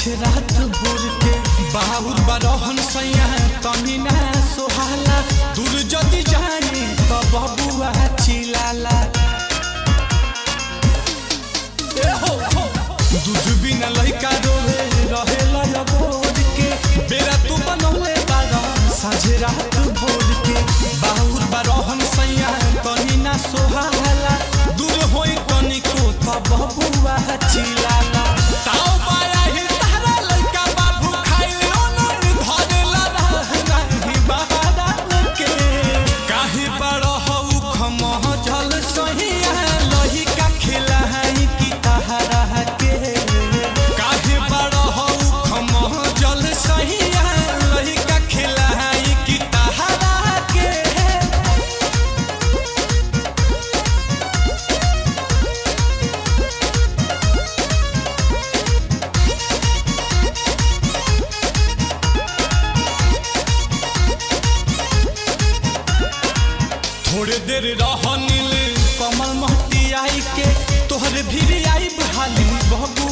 साझे रात भोर के बाहुर बरहन सैया तनी ना सोहाला दूर जदी जाए तो बबुआ चिलाला दूध बिना लइका रोवे रहेला भोर के बेरा तू बनौले बारा साझे रात भोर के बाहुर बरहन सैया तनी ना सोहाला दूर होई तनी को तो बबुआ चिलाला ताऊ पाया ही तारा लइका बाबू खाइले ओनर धरेला रही बहारा के काहे बड़ हऊ खमह जल सहिया लइका खिलाई की तहरा के काहे बड़ हऊ खमह जल सहिया लइका खिलाई की तहरा के थोड़े देर रहनिल कमल महती आई के तोहर भी आई बहाली बहबू